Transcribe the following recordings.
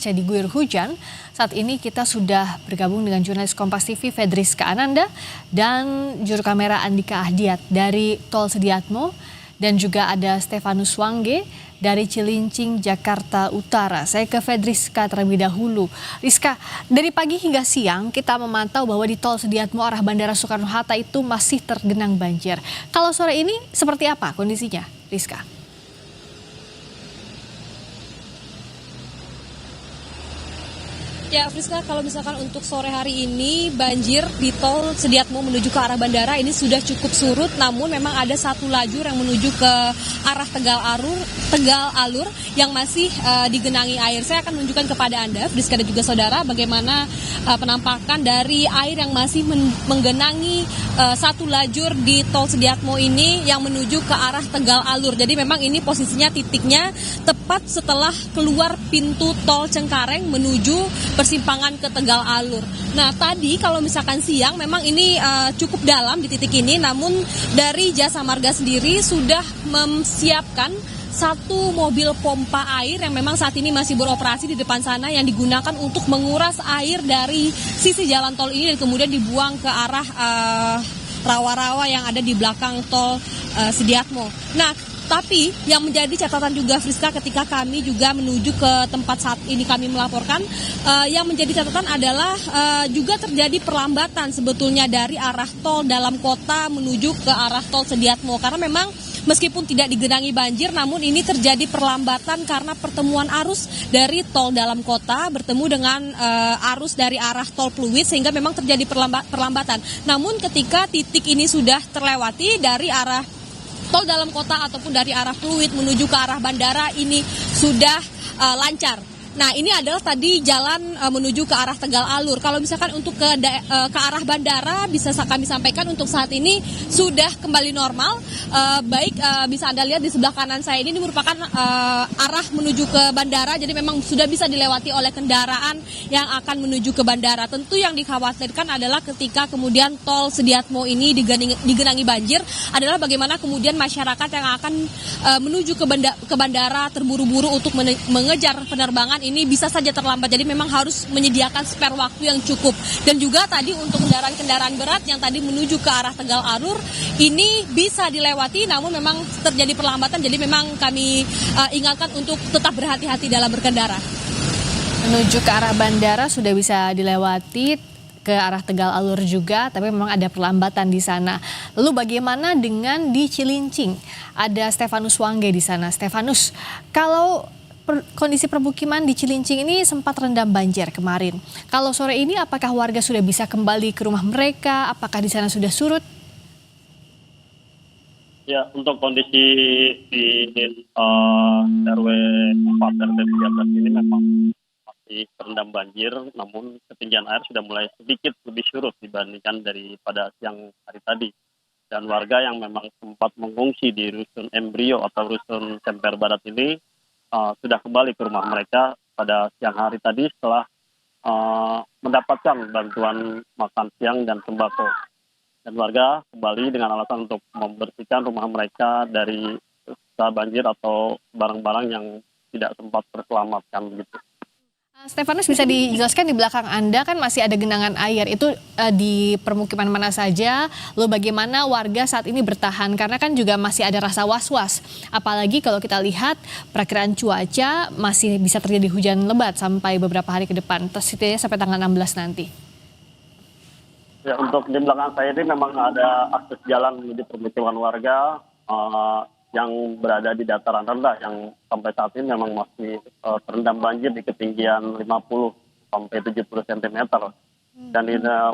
pasca diguyur hujan. Saat ini kita sudah bergabung dengan jurnalis Kompas TV Fedriska Ananda dan juru kamera Andika Ahdiat dari Tol Sediatmo dan juga ada Stefanus Wangge dari Cilincing, Jakarta Utara. Saya ke Fedriska terlebih dahulu. Rizka, dari pagi hingga siang kita memantau bahwa di Tol Sediatmo arah Bandara Soekarno-Hatta itu masih tergenang banjir. Kalau sore ini seperti apa kondisinya, Rizka? Ya, Friska, kalau misalkan untuk sore hari ini banjir di Tol Sediatmo menuju ke arah bandara ini sudah cukup surut, namun memang ada satu lajur yang menuju ke arah Tegal Alur yang masih digenangi air. Saya akan menunjukkan kepada Anda, Friska dan juga saudara, bagaimana penampakan dari air yang masih menggenangi satu lajur di Tol Sediatmo ini yang menuju ke arah Tegal Alur. Jadi memang ini posisinya titiknya tepat setelah keluar pintu Tol Cengkareng menuju persimpangan ke Tegal Alur. Nah, tadi kalau misalkan siang memang ini cukup dalam di titik ini, namun dari Jasa Marga sendiri sudah memsiapkan satu mobil pompa air yang memang saat ini masih beroperasi di depan sana yang digunakan untuk menguras air dari sisi jalan tol ini dan kemudian dibuang ke arah rawa-rawa yang ada di belakang Tol Sediatmo. Nah, tapi yang menjadi catatan juga, Friska, ketika kami juga menuju ke tempat saat ini kami melaporkan, yang menjadi catatan adalah juga terjadi perlambatan sebetulnya dari arah tol dalam kota menuju ke arah Tol Sediatmo. Karena memang meskipun tidak digenangi banjir, namun ini terjadi perlambatan karena pertemuan arus dari tol dalam kota bertemu dengan arus dari arah tol Pluit, sehingga memang terjadi perlambatan. Namun ketika titik ini sudah terlewati dari arah tol dalam kota ataupun dari arah Pluit menuju ke arah bandara ini sudah lancar. Nah, ini adalah tadi jalan menuju ke arah Tegal Alur. Kalau misalkan untuk ke arah bandara bisa kami sampaikan untuk saat ini sudah kembali normal. Baik bisa Anda lihat di sebelah kanan saya ini merupakan arah menuju ke bandara. Jadi memang sudah bisa dilewati oleh kendaraan yang akan menuju ke bandara. Tentu yang dikhawatirkan adalah ketika kemudian Tol Sediatmo ini digenangi banjir adalah bagaimana kemudian masyarakat yang akan menuju ke bandara terburu-buru untuk mengejar penerbangan ini bisa saja terlambat. Jadi memang harus menyediakan spare waktu yang cukup. Dan juga tadi untuk kendaraan-kendaraan berat yang tadi menuju ke arah Tegal Alur ini bisa dilewati, namun memang terjadi perlambatan. Jadi memang kami ingatkan untuk tetap berhati-hati dalam berkendara. Menuju ke arah bandara sudah bisa dilewati, ke arah Tegal Alur juga, tapi memang ada perlambatan di sana. Lalu bagaimana dengan di Cilincing? Ada Stefanus Wangge di sana. Stefanus, kalau kondisi permukiman di Cilincing ini sempat rendam banjir kemarin. Kalau sore ini apakah warga sudah bisa kembali ke rumah mereka? Apakah di sana sudah surut? Ya, untuk kondisi di RW 4 RT 13 ini memang masih terendam banjir, namun ketinggian air sudah mulai sedikit lebih surut dibandingkan daripada siang hari tadi. Dan warga yang memang sempat mengungsi di Rusun Embrio atau Rusun Semper Barat ini sudah kembali ke rumah mereka pada siang hari tadi setelah mendapatkan bantuan makan siang dan sembako. Dan warga kembali dengan alasan untuk membersihkan rumah mereka dari sisa banjir atau barang-barang yang tidak sempat terselamatkan begitu. Stefanus, bisa dijelaskan di belakang Anda kan masih ada genangan air, itu di permukiman mana saja, lalu bagaimana warga saat ini bertahan, karena kan juga masih ada rasa was-was, apalagi kalau kita lihat perakiraan cuaca masih bisa terjadi hujan lebat sampai beberapa hari ke depan, setidaknya sampai tanggal 16 nanti. Ya, untuk di belakang saya ini memang ada akses jalan menuju permukiman warga yang berada di dataran rendah yang sampai saat ini memang masih terendam banjir di ketinggian 50 sampai 70 cm. Dan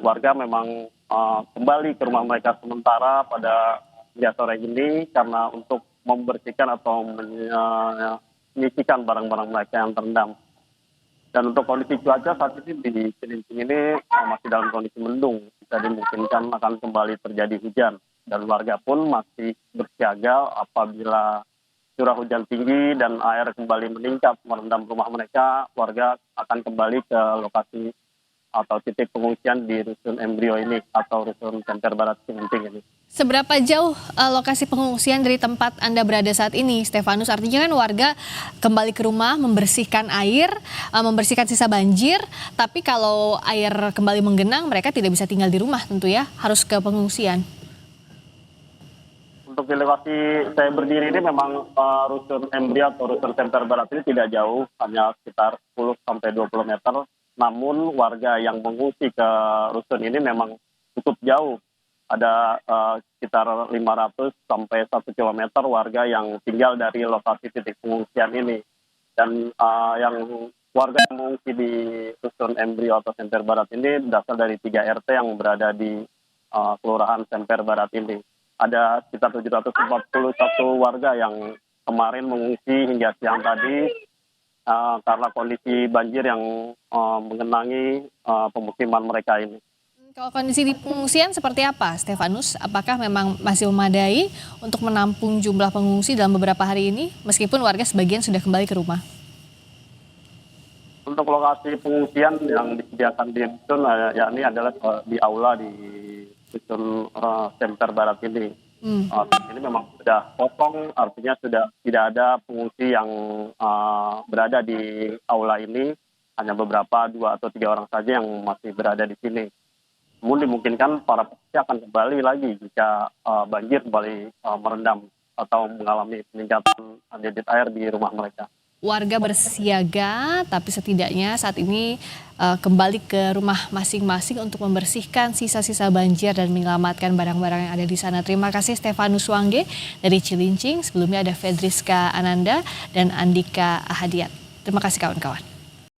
warga memang kembali ke rumah mereka sementara pada sore ini karena untuk membersihkan atau menyisikan barang-barang mereka yang terendam. Dan untuk kondisi cuaca saat ini di Cilincing ini masih dalam kondisi mendung, bisa dimungkinkan akan kembali terjadi hujan. Dan warga pun masih bersiaga apabila curah hujan tinggi dan air kembali meningkat merendam rumah mereka, warga akan kembali ke lokasi atau titik pengungsian di Rusun Embrio ini atau Rusun Semper Barat Cilincing ini. Seberapa jauh lokasi pengungsian dari tempat Anda berada saat ini, Stefanus? Artinya kan warga kembali ke rumah membersihkan air, membersihkan sisa banjir, tapi kalau air kembali menggenang mereka tidak bisa tinggal di rumah tentu ya, harus ke pengungsian. Untuk di lokasi saya berdiri ini memang Rusun Embrio atau Rusun Semper Barat ini tidak jauh, hanya sekitar 10-20 meter. Namun warga yang mengungsi ke rusun ini memang cukup jauh. Ada sekitar 500 sampai 1 kilometer warga yang tinggal dari lokasi titik pengungsian ini. Dan yang warga yang mengungsi di Rusun Embrio atau Semper Barat ini berasal dari 3 RT yang berada di Kelurahan Semper Barat ini. Ada sekitar 741 warga yang kemarin mengungsi hingga siang tadi karena kondisi banjir yang mengenangi pemukiman mereka ini. Kalau kondisi di pengungsian seperti apa, Stefanus? Apakah memang masih memadai untuk menampung jumlah pengungsi dalam beberapa hari ini, meskipun warga sebagian sudah kembali ke rumah? Untuk lokasi pengungsian yang disediakan di Rusun, yakni adalah di aula di Rusun Semper Barat ini. Ini memang sudah kosong, artinya sudah tidak ada pengungsi yang berada di aula ini, hanya beberapa 2 atau 3 orang saja yang masih berada di sini. Namun dimungkinkan para pengungsi akan kembali lagi jika banjir kembali merendam atau mengalami peningkatan debit air di rumah mereka. Warga bersiaga, tapi setidaknya saat ini kembali ke rumah masing-masing untuk membersihkan sisa-sisa banjir dan menyelamatkan barang-barang yang ada di sana. Terima kasih Stefanus Wangge dari Cilincing. Sebelumnya ada Fedriska Ananda dan Andika Ahadiat. Terima kasih kawan-kawan.